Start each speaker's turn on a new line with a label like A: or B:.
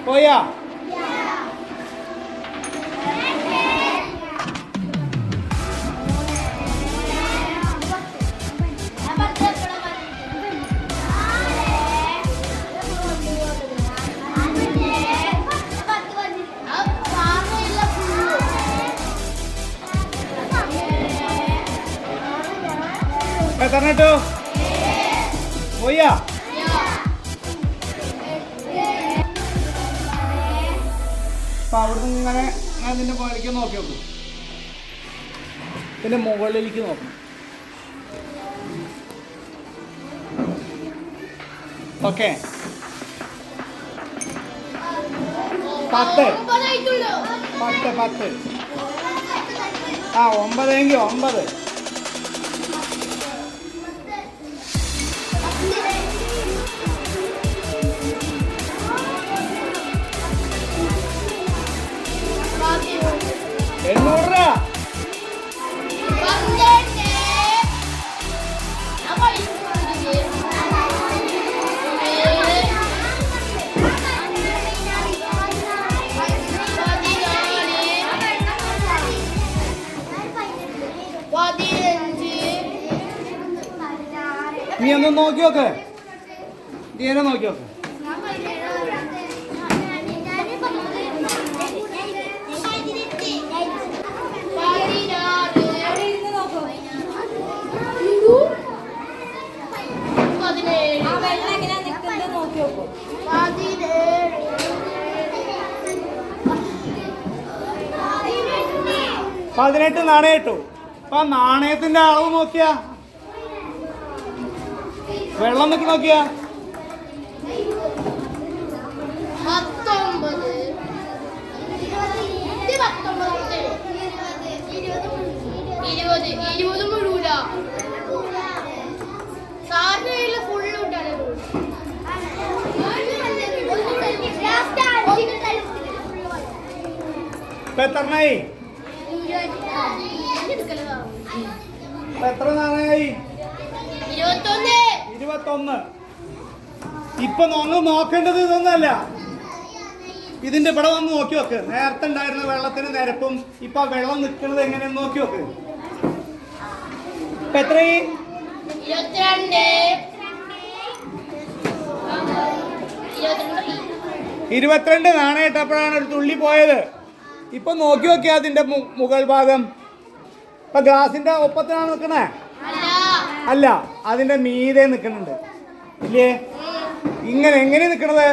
A: പോയാ എത്രട്ടോ പോയാ അപ്പൊ അവിടുന്ന് ഇങ്ങനെ ഞാൻ ഇതിന്റെ മുകളിലേക്ക് നോക്കി നോക്കും. ഇതിന്റെ മുകളിലേക്ക് നോക്കും. ഓക്കെ 10 ആ 9 എങ്കിൽ 9 800 രൂപ. നീ ഒന്ന് നോക്കി നോക്ക്. നീ എന്നെ നോക്കി നോക്ക്. പതിനെട്ട് നാണയം ഇട്ടു. അപ്പൊ നാണയത്തിന്റെ അളവ് നോക്കിയാ, വെള്ളം നിൽക്ക് നോക്കിയാ,
B: 20 മുഴുവൻ സാറിന് ഫുള്ള്
A: എത്രണ്ണായി? എത്ര നാണയായി? 21. ഇപ്പൊ നമ്മൾ നോക്കേണ്ടത് ഇതൊന്നല്ല, ഇതിന്റെ ഇവിടെ വന്ന് നോക്കി നോക്ക്. നേരത്തെ ഉണ്ടായിരുന്ന വെള്ളത്തിന് നിരപ്പും ഇപ്പൊ വെള്ളം നിൽക്കുന്നത് എങ്ങനെയെന്ന് നോക്കി നോക്ക്. ഇപ്പൊ എത്രയായി? 22 നാണയം ഇട്ടപ്പോഴാണ് ഒരു തുള്ളി പോയത്. ഇപ്പൊ നോക്കി നോക്കിയാ അതിന്റെ മുകൾ ഭാഗം. ഇപ്പൊ ഗ്ലാസിന്റെ ഒപ്പത്തിനാണ് നിൽക്കണേ? അല്ല, അതിന്റെ മീതെ നിൽക്കുന്നുണ്ട് ഇല്ലേ? എങ്ങനെ നിൽക്കണത്?